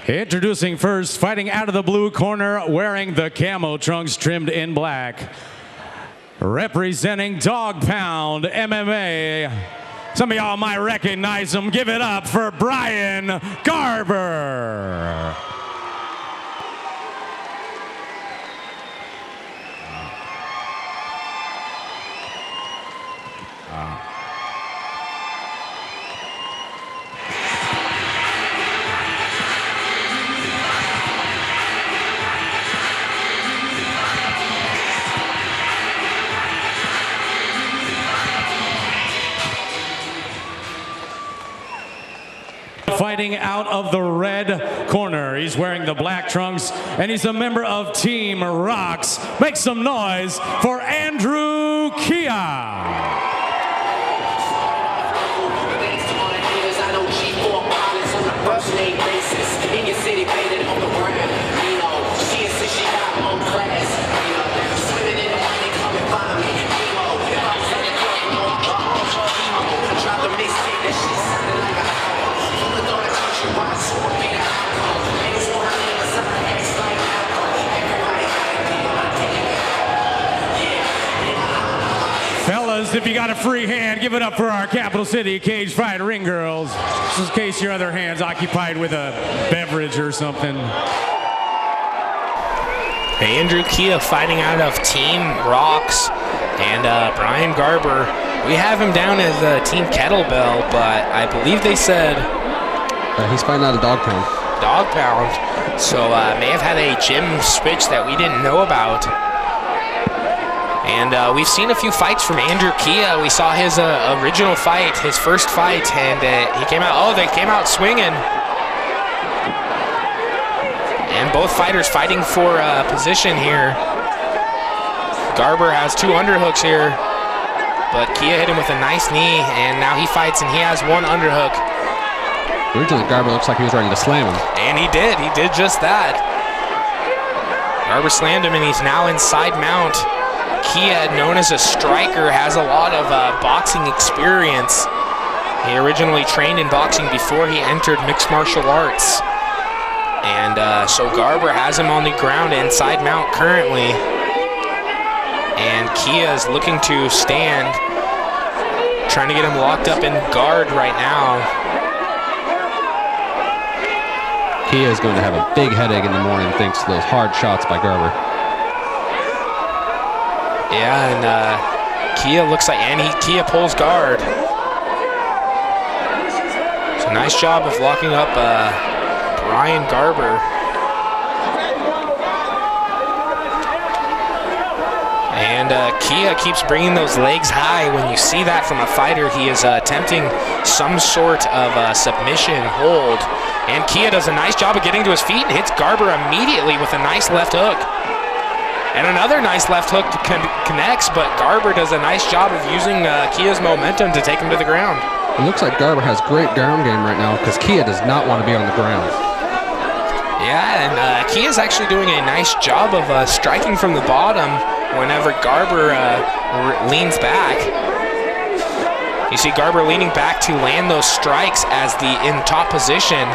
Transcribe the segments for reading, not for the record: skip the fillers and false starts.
Introducing first, fighting out of the blue corner, wearing the camo trunks trimmed in black. Representing Dog Pound MMA. Some of y'all might recognize him. Give it up for Brian Garber. Fighting out of the red corner. He's wearing the black trunks, and he's a member of Team Rocks. Make some noise for Andrew Kia. Fellas, if you got a free hand, give it up for our Capital City cage fight ring girls. Just in case your other hand's occupied with a beverage or something. Andrew Kia fighting out of Team Rocks, and Brian Garber. We have him down as Team Kettlebell, but I believe they said he's fighting out of Dog Pound. Dog Pound, so may have had a gym switch that we didn't know about. And we've seen a few fights from Andrew Kia. We saw his original fight, his first fight, and he came out. Oh, they came out swinging. And both fighters fighting for position here. Garber has two underhooks here, but Kia hit him with a nice knee, and now he fights and he has one underhook. Originally, Garber looks like he was ready to slam him. And he did just that. Garber slammed him, and he's now in side mount. Kia, known as a striker, has a lot of boxing experience. He originally trained in boxing before he entered mixed martial arts. And so Garber has him on the ground inside mount currently. And Kia is looking to stand, trying to get him locked up in guard right now. Kia is going to have a big headache in the morning thanks to those hard shots by Garber. Yeah, and Kia looks like, and Kia pulls guard. So nice job of locking up Brian Garber. And Kia keeps bringing those legs high. When you see that from a fighter, he is attempting some sort of submission hold. And Kia does a nice job of getting to his feet and hits Garber immediately with a nice left hook. And another nice left hook connects, but Garber does a nice job of using Kia's momentum to take him to the ground. It looks like Garber has great ground game right now because Kia does not want to be on the ground. Yeah, and Kia's actually doing a nice job of striking from the bottom whenever Garber leans back. You see Garber leaning back to land those strikes as in top position.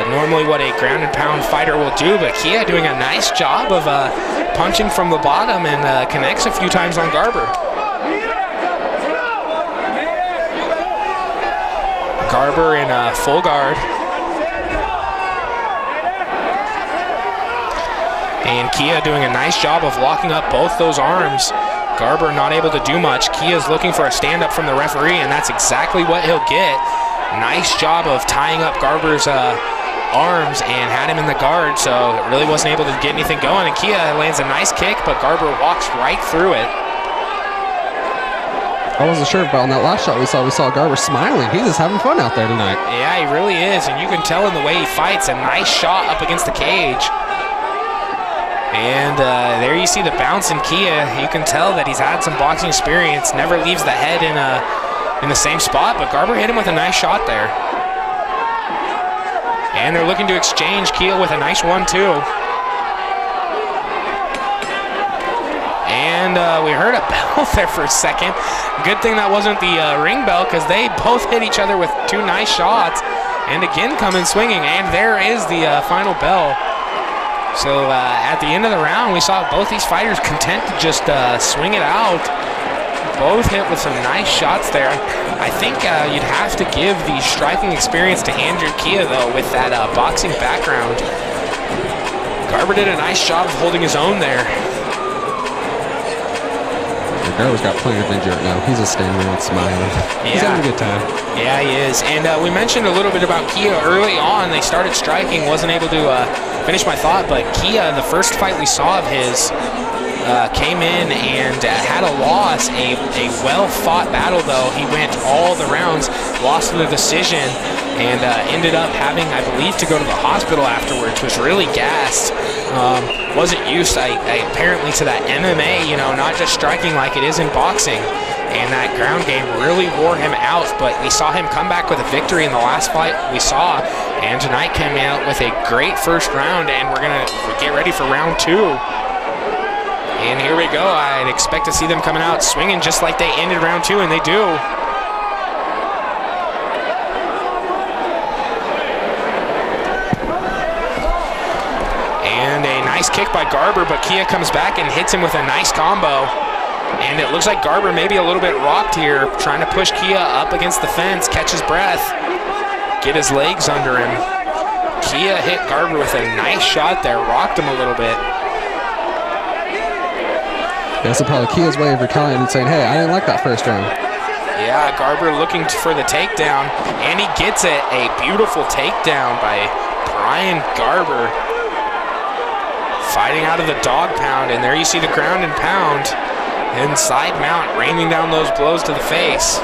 Normally what a ground and pound fighter will do, but Kia doing a nice job of punching from the bottom and connects a few times on Garber. Garber in full guard. And Kia doing a nice job of locking up both those arms. Garber not able to do much. Kia's looking for a stand-up from the referee, and that's exactly what he'll get. Nice job of tying up Garber's arms and had him in the guard, so really wasn't able to get anything going. And Kia lands a nice kick, but Garber walks right through it. I wasn't sure, but on that last shot we saw Garber smiling. He's just having fun out there tonight. Yeah, he really is, and you can tell in the way he fights. A nice shot up against the cage. And there you see the bounce in Kia. You can tell that he's had some boxing experience, never leaves the head in the same spot, but Garber hit him with a nice shot there. And they're looking to exchange. Kia with a nice 1-2. And we heard a bell there for a second. Good thing that wasn't the ring bell, because they both hit each other with two nice shots. And again coming swinging, and there is the final bell. So at the end of the round, we saw both these fighters content to just swing it out. Both hit with some nice shots there. I think you'd have to give the striking experience to Andrew Kia, though, with that boxing background. Garber did a nice job of holding his own there. Garber's got plenty of energy right now. He's just standing around smiling. He's having a good time. Yeah, he is. And we mentioned a little bit about Kia early on. They started striking, wasn't able to finish my thought, but Kia, the first fight we saw of his, came in and had a loss, a well-fought battle, though. He went all the rounds, lost in the decision, and ended up having, I believe, to go to the hospital afterwards, was really gassed. Wasn't used, apparently, to that MMA, you know, not just striking like it is in boxing. And that ground game really wore him out, but we saw him come back with a victory in the last fight we saw, and tonight came out with a great first round, and we're gonna get ready for round 2. And here we go. I'd expect to see them coming out swinging just like they ended round 2, and they do. And a nice kick by Garber, but Kia comes back and hits him with a nice combo. And it looks like Garber may be a little bit rocked here, trying to push Kia up against the fence, catch his breath, get his legs under him. Kia hit Garber with a nice shot there, rocked him a little bit. That's probably Kia's way of retaliating and saying, hey, I didn't like that first round. Yeah, Garber looking for the takedown, and he gets it. A beautiful takedown by Brian Garber. Fighting out of the dog pound, and there you see the ground and pound. Inside mount, raining down those blows to the face.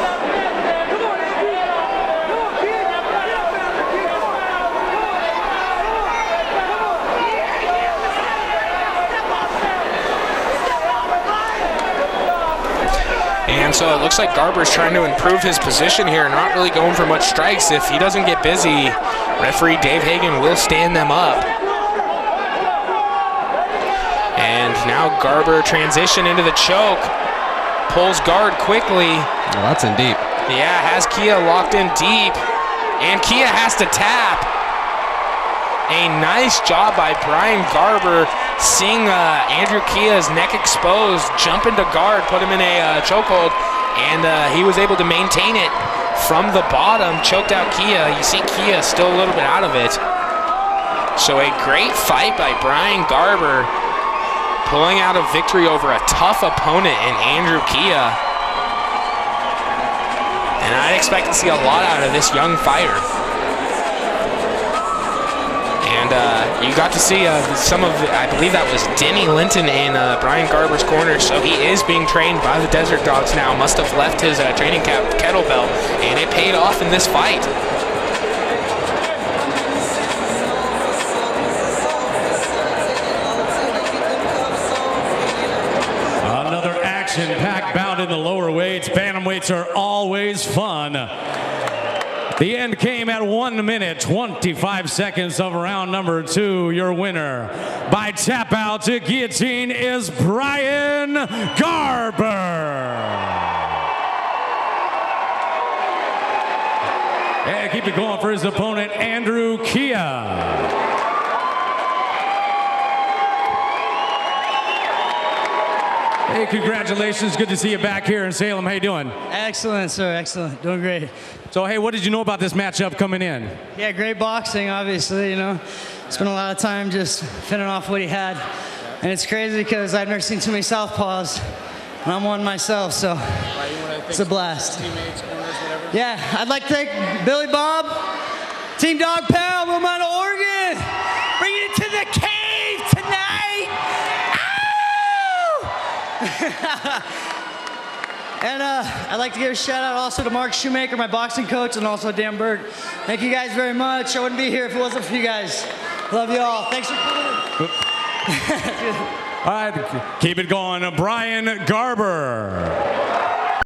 And so it looks like Garber's trying to improve his position here, not really going for much strikes. If he doesn't get busy, referee Dave Hagan will stand them up. And now Garber transition into the choke. Pulls guard quickly. Oh, that's in deep. Yeah, has Kia locked in deep. And Kia has to tap. A nice job by Brian Garber, seeing Andrew Kia's neck exposed, jump into guard, put him in a chokehold, and he was able to maintain it from the bottom, choked out Kia. You see Kia still a little bit out of it. So a great fight by Brian Garber, pulling out a victory over a tough opponent in Andrew Kia. And I'd expect to see a lot out of this young fighter. And you got to see some of, I believe that was Denny Linton in Brian Garber's corner. So he is being trained by the Desert Dogs now. Must have left his training kettlebell, and it paid off in this fight. Action-packed bout in the lower weights. Bantamweights are always fun. The end came at 1 minute, 25 seconds of round number 2. Your winner by tap out to guillotine is Brian Garber. And keep it going for his opponent, Andrew Kia. Hey, congratulations. Good to see you back here in Salem. How you doing? Excellent, sir. Excellent. Doing great. So, hey, what did you know about this matchup coming in? Yeah, great boxing, obviously, you know. Spent a lot of time just fending off what he had. And it's crazy because I've never seen too many southpaws. And I'm one myself, so it's a blast. Yeah, I'd like to thank Billy Bob, Team Dog Pound, Wilmot, Oregon, bringing it to the cave tonight. And I'd like to give a shout out also to Mark Shoemaker, my boxing coach, and also Dan Berg. Thank you guys very much. I wouldn't be here if it wasn't for you guys. Love you all. Thanks for coming. All right, keep it going. Brian Garber.